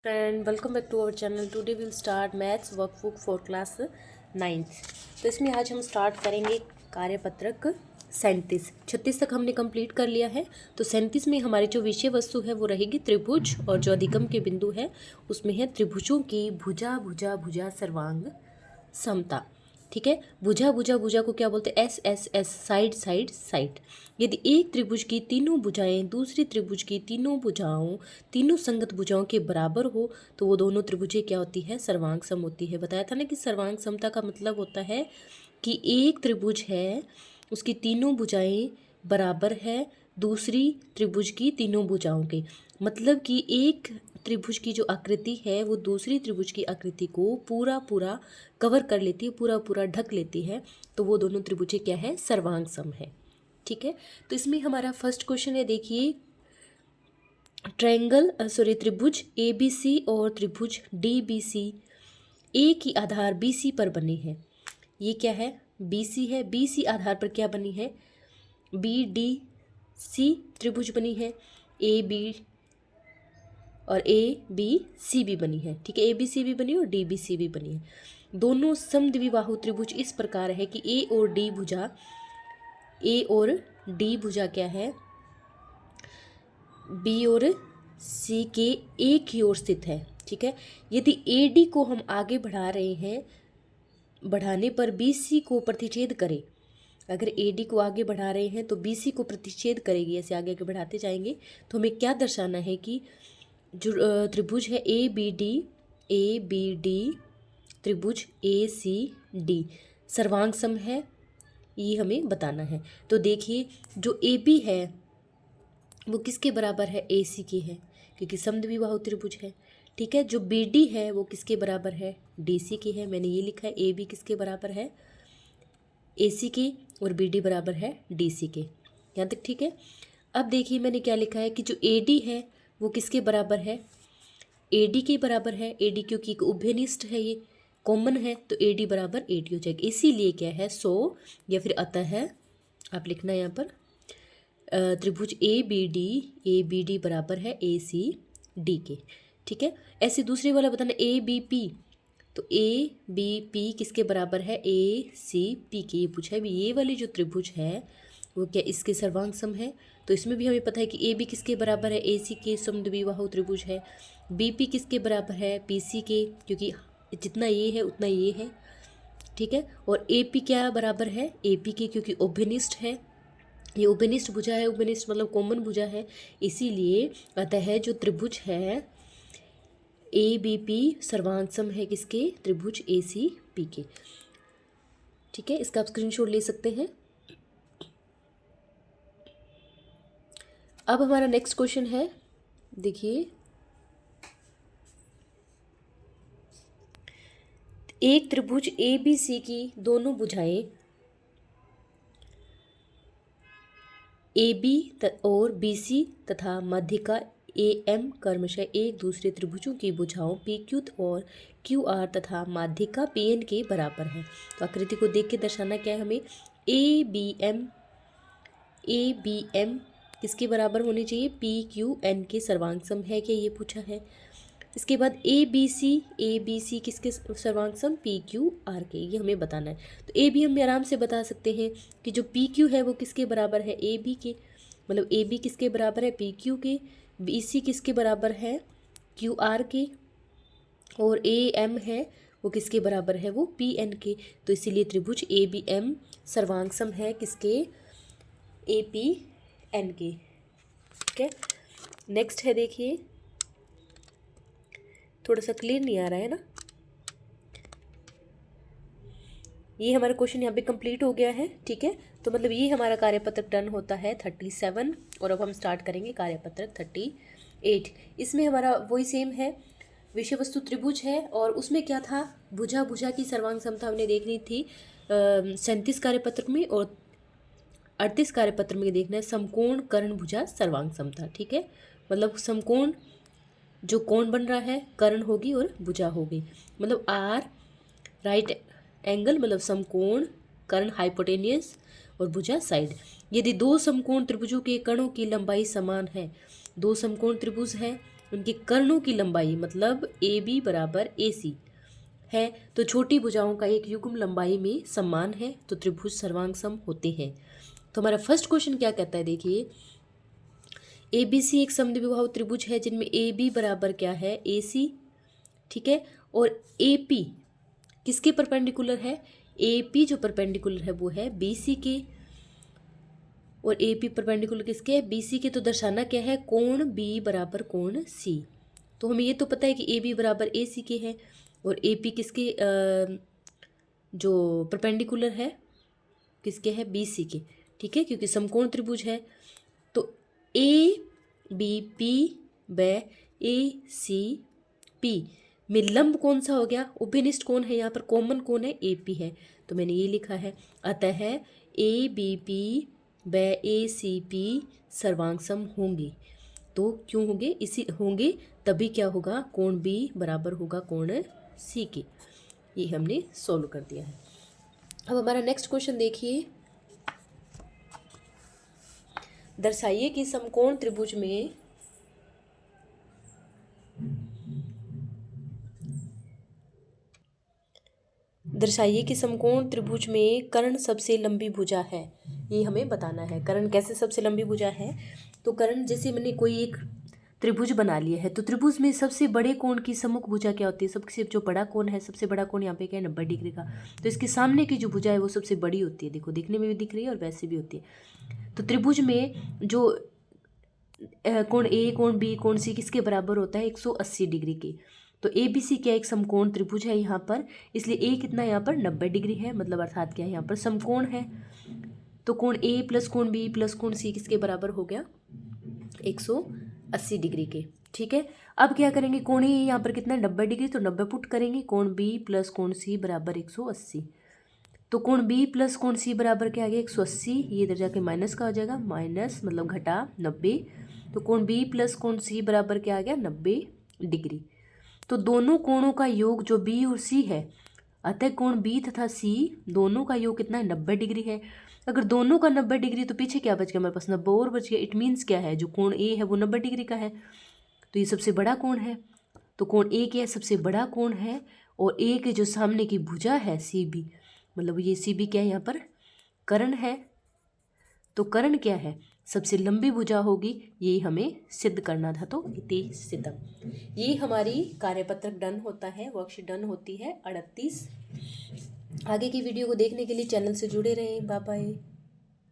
And welcome back to our channel. Today will start maths workbook for class 9th। तो इसमें आज हम start करेंगे कार्यपत्रक 37। 36 तक हमने कंप्लीट कर लिया है। तो 37 में हमारी जो विषय वस्तु है वो रहेगी त्रिभुज, और जो अधिगम के बिंदु है उसमें है त्रिभुजों की भुजा भुजा भुजा सर्वांग समता। ठीक है, भुजा भुजा भुजा को क्या बोलते हैं? S S S, side side side. यदि एक त्रिभुज की तीनों भुजाएं दूसरी त्रिभुज की तीनों संगत भुजाओं के बराबर हो तो वो दोनों त्रिभुजें क्या होती है? सर्वांग सम होती है। बताया था ना कि सर्वांग समता का मतलब होता है कि एक त्रिभुज है, उसकी तीनों भुजाएं बराबर है दूसरी त्रिभुज की तीनों भुजाओं के। मतलब कि एक त्रिभुज की जो आकृति है वो दूसरी त्रिभुज की आकृति को पूरा पूरा कवर कर लेती है, पूरा पूरा ढक लेती है, तो वो दोनों त्रिभुजें क्या है? सर्वांग सम है। ठीक है, तो इसमें हमारा फर्स्ट क्वेश्चन है, देखिए त्रिभुज ABC और त्रिभुज DBC एक ही आधार BC पर बने हैं। ये क्या है? BC है। BC आधार पर क्या बनी है? BDC त्रिभुज बनी है। AB और ABC भी बनी है। ठीक है, ABC भी बनी और DBC भी बनी है। दोनों समद्विबाहु त्रिभुज इस प्रकार है कि A और D भुजा क्या है? B और C के एक ही ओर स्थित है। ठीक है, यदि AD को हम आगे बढ़ा रहे हैं, बढ़ाने पर BC को प्रतिच्छेद करे। अगर AD को आगे बढ़ा रहे हैं तो BC को प्रतिच्छेद करेगी। ऐसे आगे आगे बढ़ाते जाएंगे तो हमें क्या दर्शाना है कि जो त्रिभुज है ABD त्रिभुज ACD सर्वांग सम है, ये हमें बताना है। तो देखिए जो AB है वो किसके बराबर है? AC के है, क्योंकि समद्विबाहु त्रिभुज है। ठीक है, जो BD है वो किसके बराबर है? DC के है। मैंने ये लिखा है AB किसके बराबर है? AC के, और BD बराबर है DC के। यहाँ तक ठीक है। अब देखिए मैंने क्या लिखा है कि जो AD है वो किसके बराबर है? AD के बराबर है। AD क्योंकि एक उभयनिष्ठ है, ये कॉमन है, तो AD बराबर AD हो जाएगा। इसीलिए क्या है? सो या फिर अतः है, आप लिखना यहाँ पर त्रिभुज ABD बराबर है ACD के। ठीक है, ऐसे दूसरे वाला बताना ABP, तो ABP किसके बराबर है? ACP के। ये पूछा है भी, ये वाली जो त्रिभुज है वो क्या इसके सर्वांग सम है? तो इसमें भी हमें पता है कि AB किसके बराबर है? AC के समद्विबाहु त्रिभुज है। BP किसके बराबर है? PC के, क्योंकि जितना ये है उतना ये है। ठीक है, और AP क्या बराबर है? AP के, क्योंकि उभयनिष्ठ है, ये उभयनिष्ठ भुजा है। उभयनिष्ठ मतलब कॉमन भुजा है, इसीलिए अतः जो त्रिभुज है ABP सर्वांग सम है किसके? त्रिभुज ACP के। ठीक है, इसका आप स्क्रीनशॉट ले सकते हैं। अब हमारा नेक्स्ट क्वेश्चन है, देखिए एक त्रिभुज ABC की दोनों भुजाएं AB और BC तथा मध्यिका AM क्रमशः एक दूसरे त्रिभुजों की भुजाओं PQ और QR तथा माध्यिका PN के बराबर है। तो आकृति को देख के दर्शाना क्या है हमें? ABM किसके बराबर होने चाहिए? PQN के सर्वांग सम है क्या, ये पूछा है। इसके बाद ABC किसके सर्वांग सम? PQR के, ये हमें बताना है। तो AB हम आराम से बता सकते हैं कि जो PQ है वो किसके बराबर है? AB के। मतलब AB किसके बराबर है? PQ के। BC किसके बराबर है? QR के। और AM है वो किसके बराबर है? वो PN के। तो इसीलिए त्रिभुज ABM सर्वांग सम है किसके? APN के। ठीक है, नेक्स्ट है, देखिए थोड़ा सा क्लियर नहीं आ रहा है ना, ये हमारा क्वेश्चन यहाँ पे कंप्लीट हो गया है। ठीक है, तो मतलब ये हमारा कार्यपत्रक डन होता है 37, और अब हम स्टार्ट करेंगे कार्यपत्रक 38। इसमें हमारा वही सेम है, विषय वस्तु त्रिभुज है, और उसमें क्या था? भुजा भुजा की सर्वांग समता हमने देखनी थी 37 कार्यपत्रक में, और 38 कार्यपत्र में देखना है समकोण कर्ण भुजा सर्वांग समता। ठीक है, मतलब समकोण जो कोण बन रहा है, कर्ण होगी और भुजा होगी। मतलब R राइट एंगल, मतलब समकोण, कर्ण हाइपोटेनियस और भुजा साइड। यदि दो समकोण त्रिभुजों के कणों की लंबाई समान है, दो समकोण त्रिभुज है, उनके कर्णों की लंबाई मतलब ए बी बराबर ए सी है तो छोटी भुजाओं का एक युग्म लंबाई में समान है तो त्रिभुज सर्वांग सम होते हैं। तो हमारा फर्स्ट क्वेश्चन क्या कहता है, देखिए ए बी सी एक समद्विबाहु त्रिभुज है जिनमें ए बी बराबर क्या है ए सी, ठीक है, और ए पी किसके परपेंडिकुलर है, ए पी जो परपेंडिकुलर है वो है बी सी के, और ए पी परपेंडिकुलर किसके है बी सी के। तो दर्शाना क्या है, कोण बी बराबर कोण सी। तो हमें ये तो पता है कि ए बी बराबर ए सी के है और ए पी किसके जो परपेंडिकुलर है किसके है बी सी के, ठीक है, क्योंकि समकोण त्रिभुज है। तो ए बी पी व ए सी पी में लंब कौन सा हो गया, उभयनिष्ठ कौन है, यहाँ पर कॉमन कौन है ए पी है, तो मैंने ये लिखा है। अतः ए बी पी व ए सी पी सर्वांग सम होंगे। तो क्यों होंगे, इसी होंगे तभी क्या होगा, कोण बी बराबर होगा कोण सी के। ये हमने सॉल्व कर दिया है। अब हमारा नेक्स्ट क्वेश्चन देखिए, दर्शाइए कि समकोण त्रिभुज में समकोण त्रिभुज में कर्ण सबसे लंबी भुजा है। ये हमें बताना है कर्ण कैसे सबसे लंबी भुजा है। तो कर्ण जैसे मैंने कोई एक त्रिभुज बना लिया है तो त्रिभुज में सबसे बड़े कोण की सम्मुख भुजा क्या होती है, सबसे जो बड़ा कोण है, सबसे बड़ा कोण यहाँ पे क्या है 90 डिग्री का। तो इसके सामने की जो भुजा है वो सबसे बड़ी होती है, देखो दिखने में भी दिख रही है और वैसे भी होती है। तो त्रिभुज में जो कोण ए कोण बी कोण सी किसके बराबर होता है 180 डिग्री के। तो ए बी सी क्या एक समकोण त्रिभुज है यहाँ पर, इसलिए ए कितना यहाँ पर 90 डिग्री है, मतलब अर्थात क्या है यहाँ पर समकोण है। तो कोण ए प्लस कोण बी प्लस कोण सी किसके बराबर हो गया 180 डिग्री के, ठीक है। अब क्या करेंगे, कोण ए यहाँ पर कितना 90 डिग्री, तो 90 पुट करेंगे, कोण बी प्लस कोण सी बराबर 180। तो कोण बी प्लस कोण सी बराबर क्या आ गया 180, ये इधर जाके माइनस का हो जाएगा, माइनस मतलब घटा 90। तो कोण बी प्लस कोण सी बराबर क्या आ गया 90 डिग्री। तो दोनों कोणों का योग जो बी और सी है, अतः कोण बी तथा सी दोनों का योग कितना है 90 डिग्री है। अगर दोनों का 90 डिग्री तो पीछे क्या बच गया हमारे पास 90 और बच गया। इट मीन्स क्या है, जो कोण ए है वो 90 डिग्री का है तो ये सबसे बड़ा कोण है। तो कोण ए क्या है सबसे बड़ा कोण है, और ए के जो सामने की भुजा है सी बी, मतलब ये सी बी क्या है यहाँ पर कर्ण है। तो कर्ण क्या है सबसे लंबी भुजा होगी, ये हमें सिद्ध करना था। तो इति सिद्धम, ये हमारी कार्यपत्रक डन होता है, वर्कशीट डन होती है 38। आगे की वीडियो को देखने के लिए चैनल से जुड़े रहें। Bye bye.